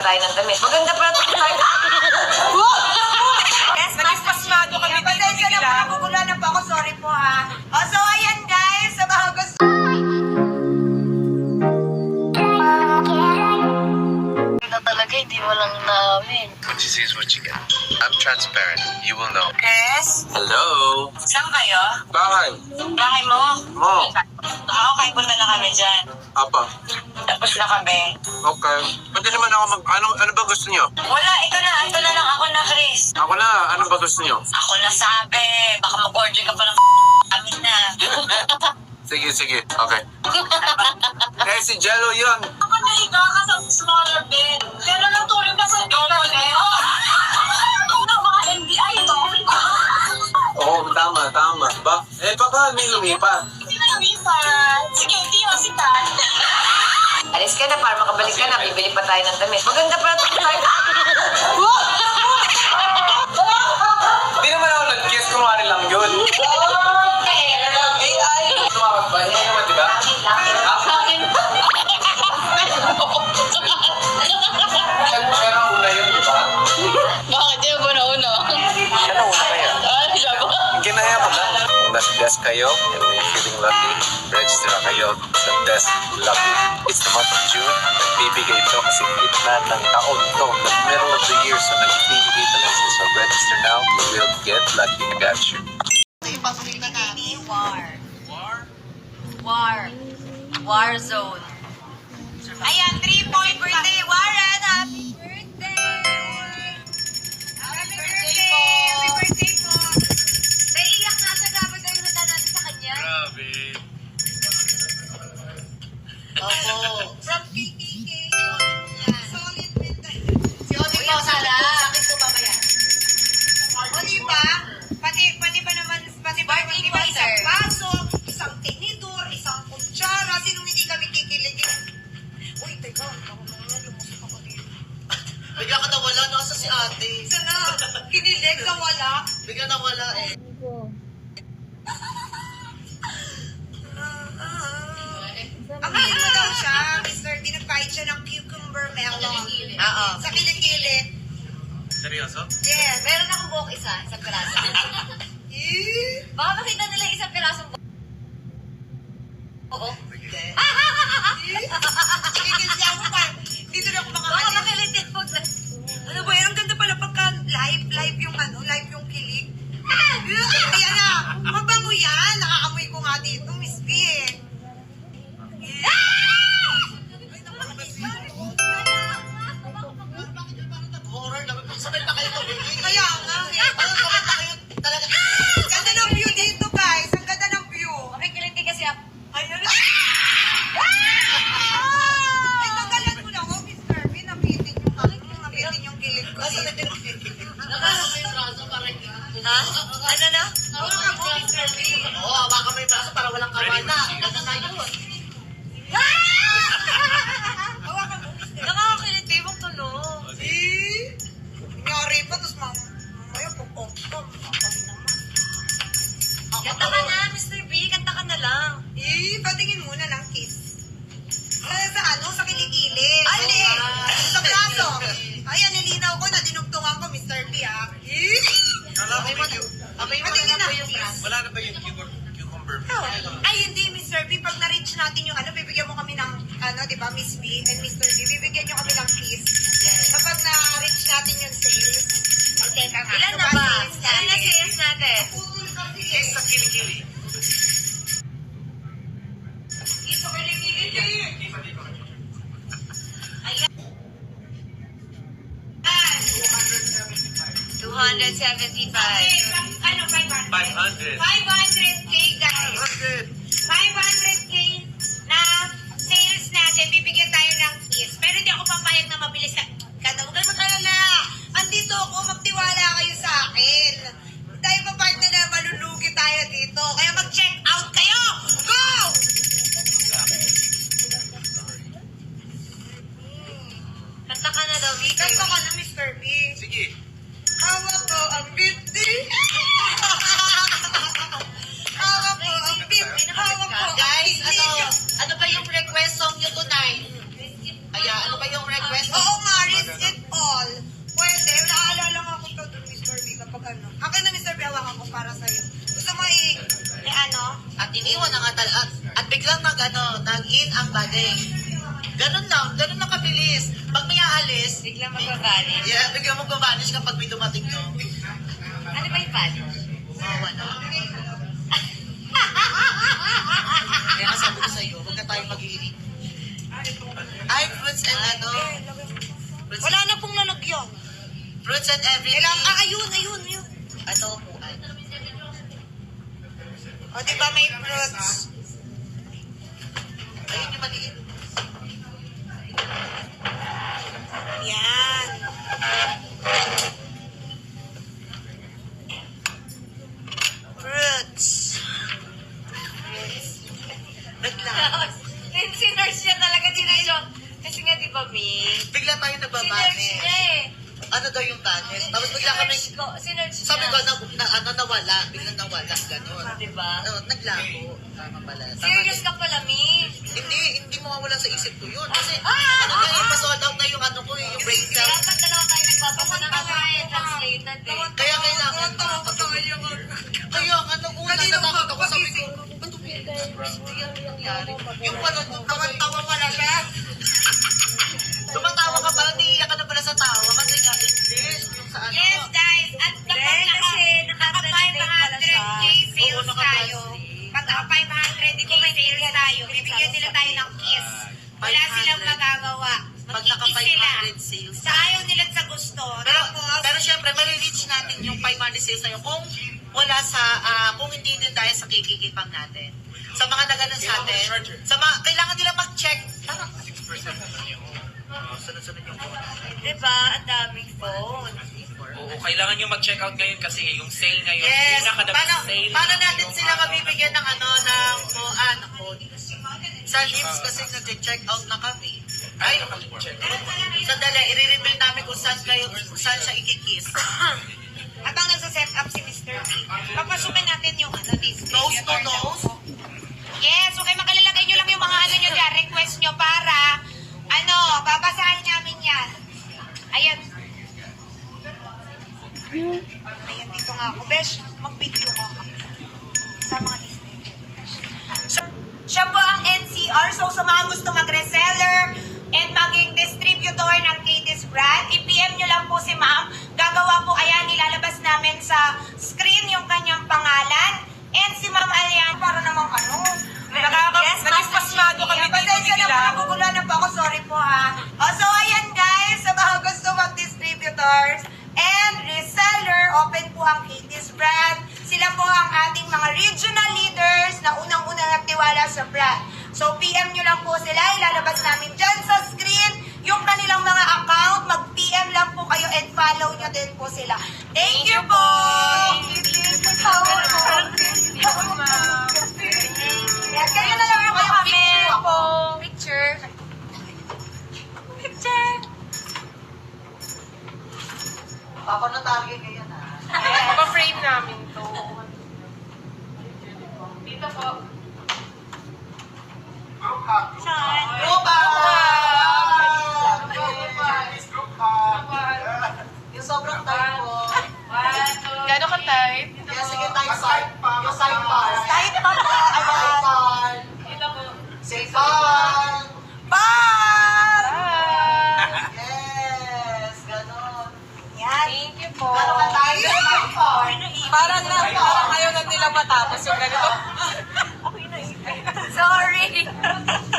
Tayo ng damit. Maganda pa ito tayo. Yes, nagpasmado kami dito. Pasensya na po, nagugulan na po ako. Sorry po ha. So ayan guys, sa mga gusto. Talaga, hindi mo lang namin. What you see is what you get. I'm transparent. You will know. Yes. Hello? Saan kayo? Bahay. Bahay mo? Mo. Okay, punta na kami dyan. Apa? Tapos na kami. Okay. Pwede naman ako ano ba gusto niyo? Wala, ito na lang ako na, Chris. Ako na. Ano ba gusto niyo? Ako na sabi. Baka mag-order ka pa ng amin na. Sige. Okay. Eh, si Jello yun. Ako na ikaw ka sa smaller bed. Pero natulog ka sa double bed. Ano mga NBI to? Oo, tama. Ba? Eh, baka may lumipat. Hindi na lumipat. Sige, hindi mo si Pat. Alis ka na para makabalik ka na. Bibili pa tayo ng damit. Maganda pa ito tayo. Hindi naman ako nag-kiss. Kumari lang yun. AI. Tumakot ba? Hindi naman, di ba? Siya na una yun, di ba? Bakit yun ba nauna? Siya na una kaya. Siya ba? Ginaya mo lang. Kung nasa desk kayo and you're feeling lucky, register na kayo sa Desk Lucky. It's the month of June. Nagbibigay ito kasi gitna ng taon to. The middle of the year, so nagbibigay talaga. So register now. You will get lucky. I got you. War zone. Ayan, 3-point birthday, Warren. Happy birthday! Happy birthday po! Naiiyak nga siya dapat dahil nata natin sa kanya. Grabe. Opo. From KKK. Solid birthday. Si Odi po, sana. Sakit ko mamaya. O diba? Pati ba naman, pati ba isang baso, isang tinidor, isang kutsara, sinong hindi kami kikiligin? Uy, teka, ako na lumusok ako dito. Bigla ka nawala, nasa si ate. Sana, kinilig na wala. Bigla nawala eh. Aminin mo daw siya, Mr. D, nagpahit siya ng cucumber melon. Oo. Sa kilikili. Seryoso? Yes. Meron akong buhok isang piraso. Eh? Baka makita nila isang pirasong buhok. Oo. Kikilya mo pa. Dito na ako Baka makakalit. makilitin mo na. Ano ba yan? Ang ganda pala pagka live yung live yung kilig. Ayan na. Mabango yan. Nakakamoy ko nga dito, Miss B eh. Horror naman. Sabay pa kayo tumingin. Kaya nga eh. Talaga. Ganda ng view dito guys. Ang ganda ng view. Makikilitin kasi ako. Ayun. Ay, tagalan mo lang. Oh, Mr. B, nabitin yung kilig ko dito. Nakasama mo yung braso para hindi. Ha? Ano na? Hawakan mo, Mr. B. Oo, hawakan mo yung braso para walang kawal na. Ganda na yun. Hawakan mo, Mr. B. Nakakakiliti mong tulog. Eh? Nangyari pa, tapos mamaya pupok-pok. Ang naman. Kanta ka na, Mr. B. Kanta ka na lang. Eh, patingin muna ng kiss. Sa ano? Sa kilikili. Ali! Sa braso. Ayan, nilinaw ko na dinugtungan ko, Mr. B, ha? Eh? Abay mo Patingin na na. po yung braso. Wala na ba yung cucumber? Ay, hindi, Mr. B. Pag na-reach natin yung ano, bibigyan mo kami ng, ano, di ba, Miss B and Mr. B, bibigyan nyo kami ng kiss. Yes. Kapag na-reach natin yung sales. Okay, kaka. Ilan na ba? Ilan na sales natin? Putol kasi. Yes, sa kilikili. Kiss sa kilikili. Ayan. 275. Ano, 500? 500. 500K, guys. 500K na sales natin, bibigyan tayo ng kiss. Pero hindi ako papayag na mabilis na. Kada huwag kayo mag-alala. Andito ako, magtiwala kayo sa akin. Tayo pa partner na malulugi tayo dito. Kaya mag-check out kayo. Go! Kanta ka na daw, Vicky. Kanta ka na, Mr. B. Sige. Hawak ko ang binti. Hawak ko ang binti. Hawak ko ang Guys, binti. ano ba yung request song nyo tonight? Kaya ano ba yung request? Oo nga, risk it all. Pwede, naalala nga ako to doon, Mr. B, kapag ano. Akin na, Mr. B, hawakan ko para sa'yo. Gusto mo ano? At iniwan na nga at biglang nag-in ang body. Ganun lang kabilis. Pag may aalis, Biglang magbabalik. yeah, biglang magbabanish kapag may dumating no. Ano ba yung balik? Oo, ano? Kaya nga sabi ko sa'yo, huwag na tayo mag-iinit. Ay, fruits and fruits, Wala na pong lalagyan. fruits and everything. Ayun. Ano po? O, di ba may fruits? Ayun yung maliit. Yan. Fruits. Naglaan. Sinerge niya talaga, sinerge. Kasi nga, di ba, Mi? Bigla tayo Sinerge nagbabanish. niya eh. Ano daw yung banis? Tapos bigla kami, Sinerge sabi ko, nawala. Biglang nawala. Ganun. Di ba? Naglaho. Tama pala. Serious ka pala, Mi. Hindi mawawala sa isip ko yun. Kasi, Ah! ano na yung pasold out na yung ano ko, yung brain cell. Dapat dalawa tayo nagbabasa ng mga translated eh. Kaya kailangan Kaya ano, una natakot ako, sabi ko, ba't nangyari? Yung pala, tawa pala siya. Tumatawa ka pala, naiiyak ka na pala sa tawa kasi nga, English, yung sa ano. Yes, guys. At kapag naka 500k sales tayo, pag naka 500k sales tayo, bibigyan nila tayo ng kiss. Wala silang magagawa. Pag naka Magkikis sila. 500 sales. Sa ayaw nila sa gusto. Pero syempre, marireach natin yung 500 sales na yun kung wala sa, kung hindi din dahil sa kikikipang natin. Sa mga naganon sa atin, kailangan nila mag-check. Sunod-sunod yung phone. Diba? Ang daming phone. Oo, kailangan nyo mag-check out ngayon kasi yung sale ngayon, Yes! pinakadaming sale. Paano natin sila mabibigyan ng code? Sa lips kasi nag-check out na kami. Ay, naka-check. Sandali, i-reveal namin kung saan siya ikikiss. Habang nasa-set up si Mr. B, papasukin natin yung display. Nose to nose? Yes, okay, makalalagay nyo lang yung mga nyo dyan, request nyo para, babasahin namin yan. Ayan. Ayan, dito nga ako. Besh, mag-video ka. Sa mga display. Siya po ang NCR, so sa mga gusto mag-reseller and maging distributor ng Katie's brand, i-PM nyo lang po si ma'am. Gagawa po, ayan, ilalabas namin sa screen yung kanyang pangalan. And si Ma'am Alian, para namang naging pasmado kami dito. Pasensya na po, nagugulan na po ako, sorry po ha. So ayan guys, sa mga gusto mag-distributors and reseller, open po ang Katie's brand. Sila po ang ating mga regional leaders na unang-unang nagtiwala sa brand. So PM nyo lang po sila, ilalabas namin dyan sa screen yung kanilang mga account, mag-PM lang po kayo and follow nyo din po sila. Thank you po! Yan, kaya na lang yung kami po. Picture. Papanotaryo ngayon ha. Papa-frame namin to. Dito po. Saan? Yung sobrang tight po. Gano'n ka-tight? Kaya sige tayo side. Yung side bar. Side pa po. Side bar. Dito po. Side bar. Bar! Yes. Ganon. Yan. Thank you po. Gano'n ka tayo? Side bar. Parang ayaw na nila matapos yung ganito. Sorry.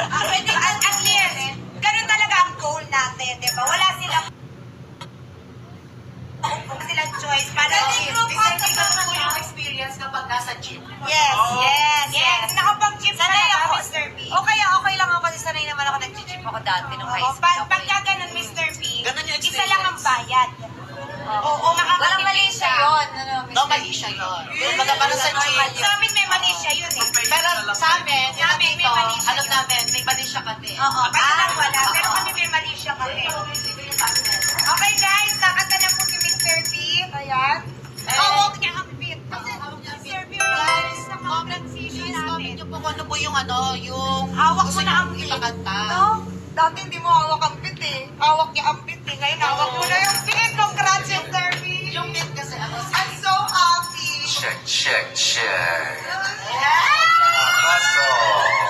Pwede, at least, ganun talaga ang goal natin, di ba? Wala silang choice para gym. Kasi yung experience kapag nasa gym. Yes. Nakapag-gym na ako, Mr. B. Okay lang ako kasi sanay naman ako nag-gym ako dati nung high school. Pagka ganun, Mr. B, Ganun yung isa lang ang bayad. Oo, Walang mali siya yun. No, mali siya yun. Kumbaga parang sa gym. Sa amin may mali siya yun eh. Pero sa amin, Sa amin, may mali siya alam yun. namin, may mali siya kami. Oo, parang wala. Pero kami may mali siya kami. Okay guys, nakata na po si Mr. B. Ayan. Huwag niya ang fit. Mr. B, guys, nakapag-transition Please, comment natin. niyo po kung ano po yung yung Hawak mo gusto na ang niyo ipakanta. No? Dati hindi mo hawak ang Hawak niya ang bit. Ngayon, hawak mo na yung bit. Congrats, yung Derby. Yung bit kasi ano, I'm so happy. Check, check, check. Yeah! Hustle.